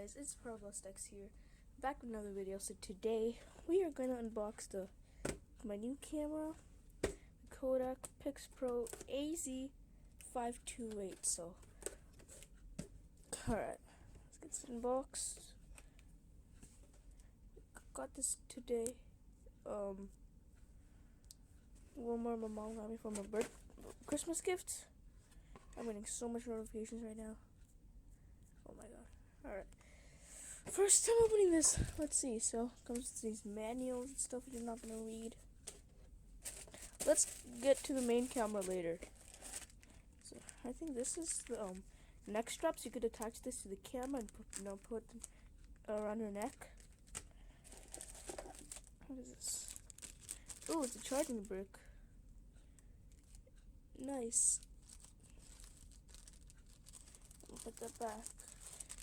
guys, it's X here, back with another video. So today we are going to unbox my new camera, the Kodak Pixpro az528. So, alright, let's get this unboxed. Got this today. Walmart, my mom got me for my Christmas gift. I'm getting so much notifications right now. Oh my god. Alright. First time opening this. Let's see. So, comes with these manuals and stuff you're not going to read. Let's get to the main camera later. So, I think this is the neck straps. You could attach this to the camera and put them around your neck. What is this? Oh, it's a charging brick. Nice. I'll put that back.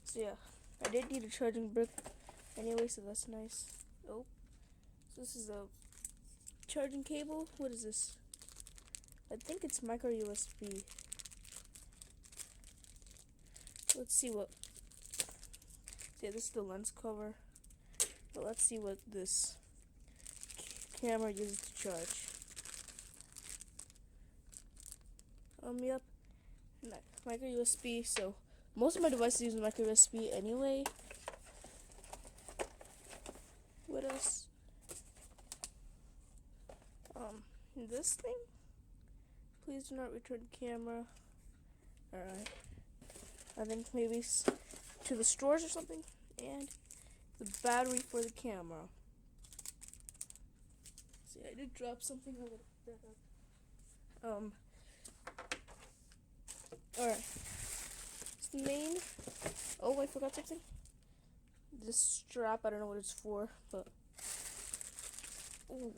So yeah, I did need a charging brick anyway, so that's nice. Oh, so this is a charging cable. What is this? I think it's micro USB. Let's see what. Yeah, this is the lens cover. But let's see what this camera uses to charge. Yep, micro USB. So most of my devices use micro USB anyway. What else? This thing. Please do not return camera. Alright. I think maybe to the stores or something. And the battery for the camera. See, I did drop something over that up. Alright. It's the main. Oh, I forgot something. This strap, I don't know what it's for, but. Ooh,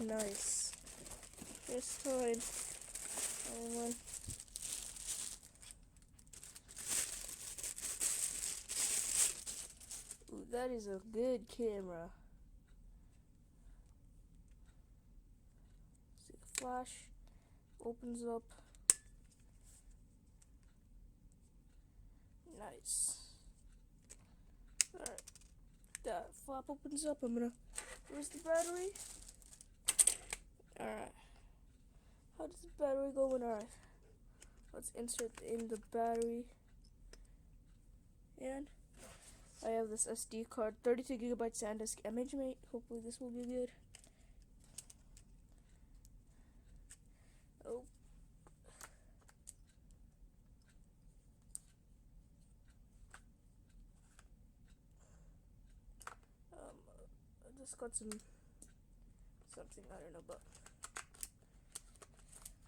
nice. This time. One. Ooh, that is a good camera. See the flash. Opens up. Nice. Alright. That flap opens up. Where's the battery? Alright. How does the battery go in? Alright. Let's insert in the battery. And I have this SD card, 32 gigabyte SanDisk ImageMate. Hopefully this will be good. Oh. I just got something, I don't know, but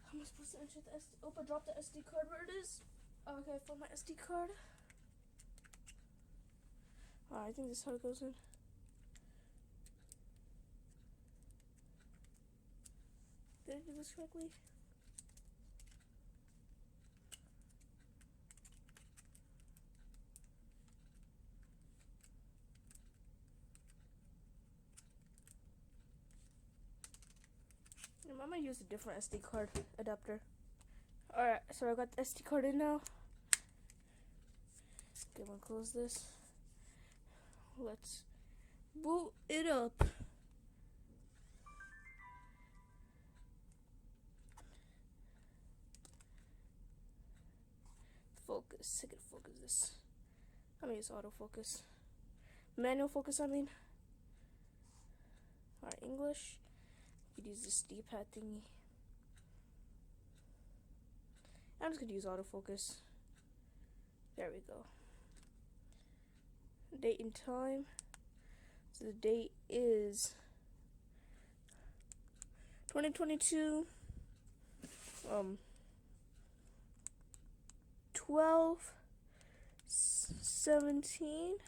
how am I supposed to insert the SD? Oh, I dropped the SD card. Where it is? Okay, I found my SD card. I think this is how it goes in. Did I do this correctly? I might use a different SD card adapter. Alright, so I got the SD card in now. Okay, I'm gonna close this. Let's boot it up. Focus. I can focus this. I'm gonna use autofocus. Manual focus, I mean. Alright, English. You could use this D-pad thingy. I'm just gonna use autofocus. There we go. Date and time. So the date is 2022 12/17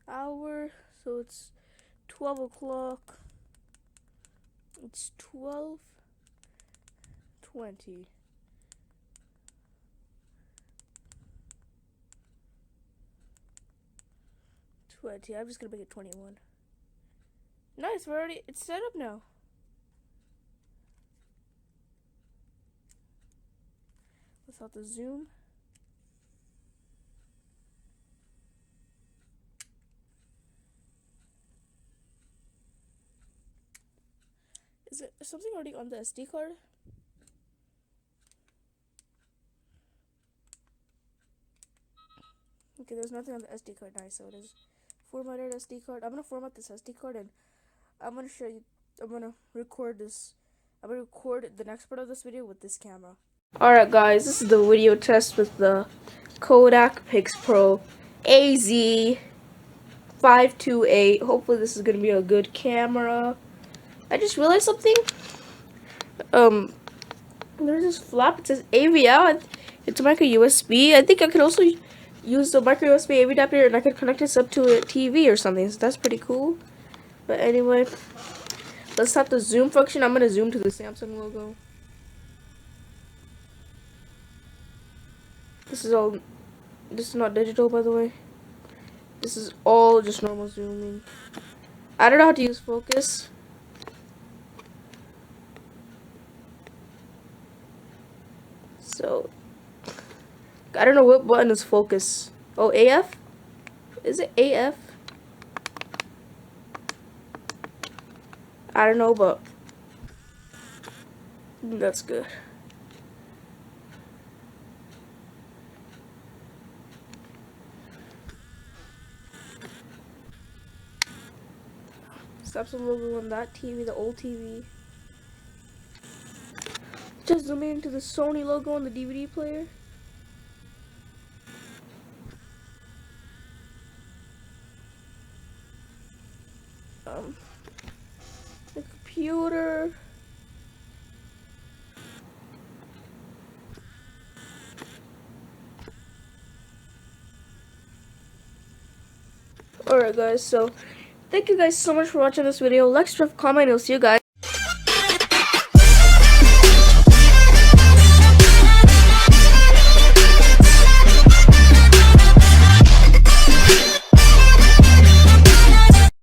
hour, so it's 12 o'clock. It's 12:20. I'm just gonna make it 21. Nice, it's set up now. Without the zoom. Is it something already on the SD card? Okay, there's nothing on the SD card. Nice, so it is formatted SD card. I'm gonna format this SD card and I'm gonna show you. I'm gonna record this. I'm gonna record the next part of this video with this camera. Alright guys, this is the video test with the Kodak Pixpro az528. Hopefully this is gonna be a good camera. I just realized something. There's this flap. It says AV out. It's a micro USB. I think I could also use the micro USB AV adapter and I could connect this up to a TV or something. So that's pretty cool. But anyway, let's tap the zoom function. I'm gonna zoom to the Samsung logo. This is not digital, by the way. This is all just normal zooming. I don't know how to use focus. So, I don't know what button is focus. Oh, AF? Is it AF? I don't know, but that's good. Samsung logo on that TV, the old TV. Just zoom into the Sony logo on the DVD player. The computer. Alright guys, so thank you guys so much for watching this video. Like, subscribe, comment, and I'll see you guys.